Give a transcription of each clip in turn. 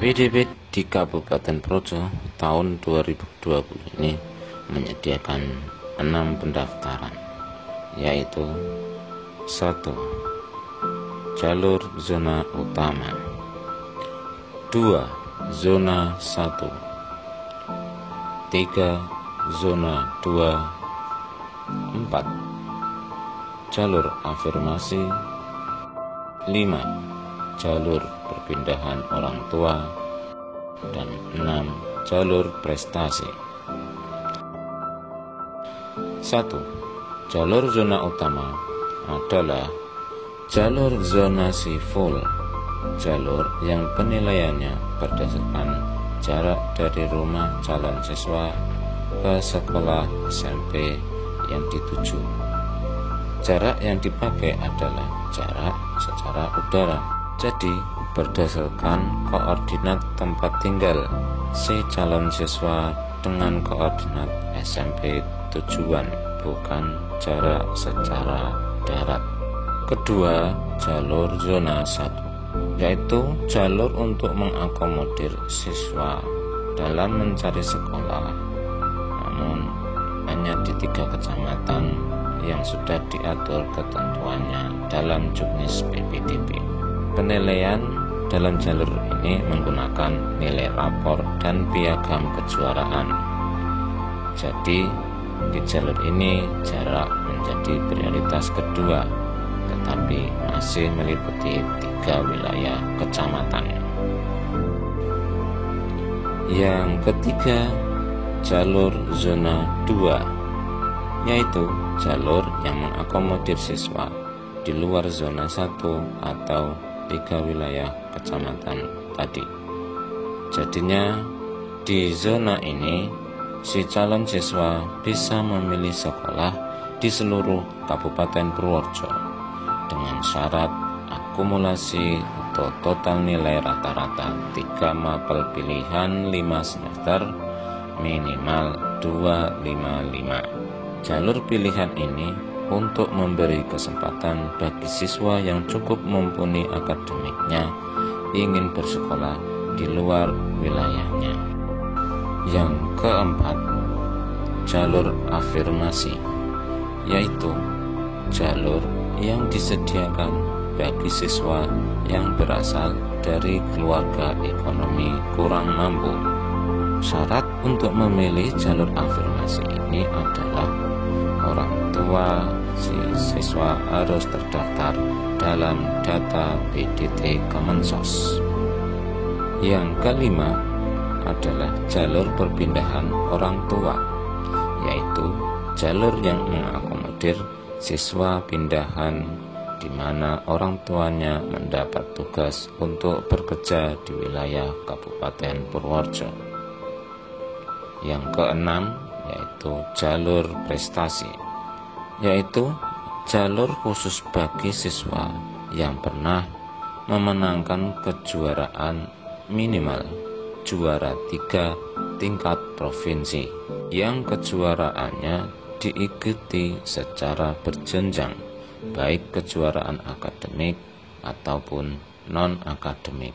PDP di Kabupaten Projo tahun 2020 ini menyediakan 6 pendaftaran, yaitu 1. Jalur zona utama, 2. Zona 1, 3. Zona 2, 4. Jalur afirmasi, 5. Jalur perpindahan orang tua, dan 6. Jalur prestasi. 1. Jalur zona utama adalah jalur zonasi full, jalur yang penilaiannya berdasarkan jarak dari rumah calon siswa ke sekolah SMP yang dituju. Jarak yang dipakai adalah jarak secara udara, jadi berdasarkan koordinat tempat tinggal si calon siswa dengan koordinat SMP tujuan, bukan jarak secara darat. Kedua, jalur zona 1, yaitu jalur untuk mengakomodir siswa dalam mencari sekolah, namun hanya di 3 kecamatan yang sudah diatur ketentuannya dalam Juknis PPDB. Penilaian dalam jalur ini menggunakan nilai rapor dan piagam kejuaraan. Jadi di jalur ini jarak menjadi prioritas kedua, tetapi masih meliputi 3 wilayah kecamatan. Yang ketiga, jalur zona 2, yaitu jalur yang mengakomodir siswa di luar zona 1 atau 3 wilayah kecamatan tadi. Jadinya di zona ini si calon siswa bisa memilih sekolah di seluruh Kabupaten Purworejo dengan syarat akumulasi atau total nilai rata-rata 3 mapel pilihan 5 semester minimal 255. Jalur pilihan ini untuk memberi kesempatan bagi siswa yang cukup mumpuni akademiknya ingin bersekolah di luar wilayahnya. Yang keempat, jalur afirmasi, yaitu jalur yang disediakan bagi siswa yang berasal dari keluarga ekonomi kurang mampu. Syarat untuk memilih jalur afirmasi ini adalah orang tua si siswa harus terdaftar dalam data PDT Kemensos. Yang kelima adalah jalur perpindahan orang tua, yaitu jalur yang mengakomodir siswa pindahan di mana orang tuanya mendapat tugas untuk bekerja di wilayah Kabupaten Purworejo. Yang keenam yaitu jalur prestasi, yaitu jalur khusus bagi siswa yang pernah memenangkan kejuaraan minimal juara 3 tingkat provinsi, yang kejuaraannya diikuti secara berjenjang, baik kejuaraan akademik ataupun non-akademik.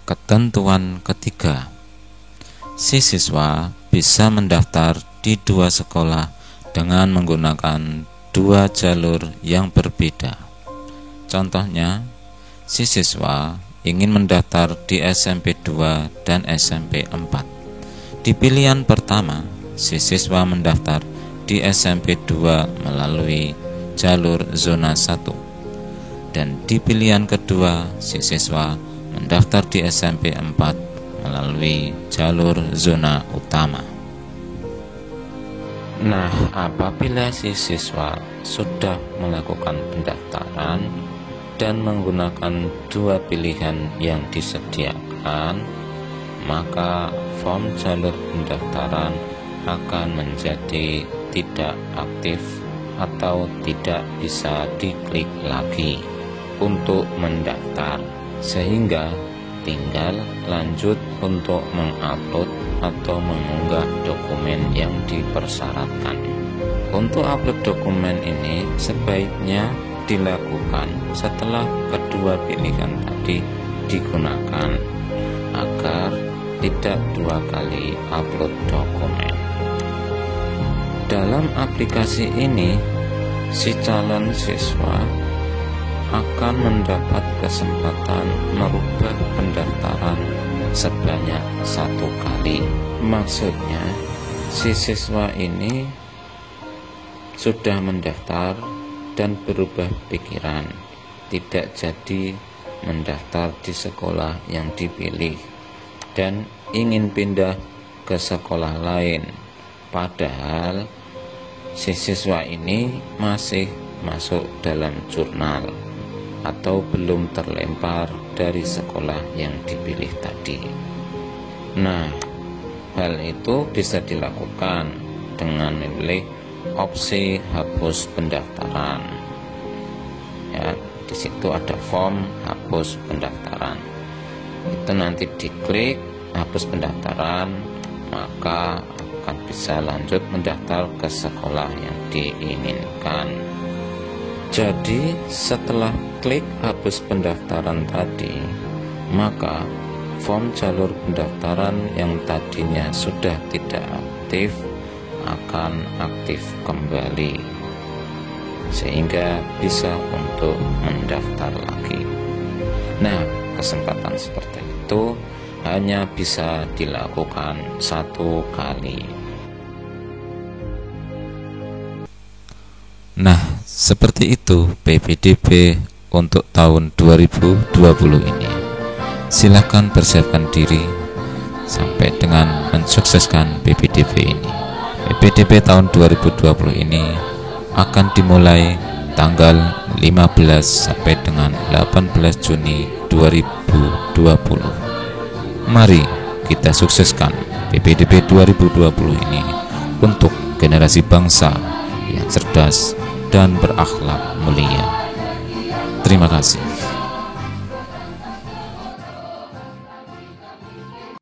Ketentuan ketiga, si siswa bisa mendaftar di dua sekolah dengan menggunakan dua jalur yang berbeda. Contohnya, si siswa ingin mendaftar di SMP 2 dan SMP 4. Di pilihan pertama, si siswa mendaftar di SMP 2 melalui jalur zona 1, dan di pilihan kedua, si siswa mendaftar di SMP 4 melalui jalur zona utama. Nah, apabila si siswa sudah melakukan pendaftaran dan menggunakan dua pilihan yang disediakan, maka form jalur pendaftaran akan menjadi tidak aktif atau tidak bisa diklik lagi untuk mendaftar, sehingga tinggal lanjut untuk mengupload atau mengunggah dokumen yang dipersyaratkan. Untuk upload dokumen ini sebaiknya dilakukan setelah kedua pilihan tadi digunakan, agar tidak dua kali upload dokumen. Dalam aplikasi ini, si calon siswa akan mendapat kesempatan merubah pendaftaran sebanyak 1 kali. Maksudnya, si siswa ini sudah mendaftar dan berubah pikiran, tidak jadi mendaftar di sekolah yang dipilih dan ingin pindah ke sekolah lain, padahal si siswa ini masih masuk dalam jurnal atau belum terlempar dari sekolah yang dipilih tadi. Nah, hal itu bisa dilakukan dengan memilih opsi hapus pendaftaran. Ya, di situ ada form hapus pendaftaran. Itu nanti diklik hapus pendaftaran, maka akan bisa lanjut mendaftar ke sekolah yang diinginkan. Jadi setelah klik hapus pendaftaran tadi, maka form jalur pendaftaran yang tadinya sudah tidak aktif akan aktif kembali, sehingga bisa untuk mendaftar lagi. Nah, kesempatan seperti itu hanya bisa dilakukan 1 kali. Nah, seperti itu PPDB untuk tahun 2020 ini. Silakan persiapkan diri sampai dengan mensukseskan PPDB ini. PPDB tahun 2020 ini akan dimulai tanggal 15 sampai dengan 18 Juni 2020. Mari kita sukseskan PPDB 2020 ini untuk generasi bangsa yang cerdas dan berakhlak mulia. Terima kasih.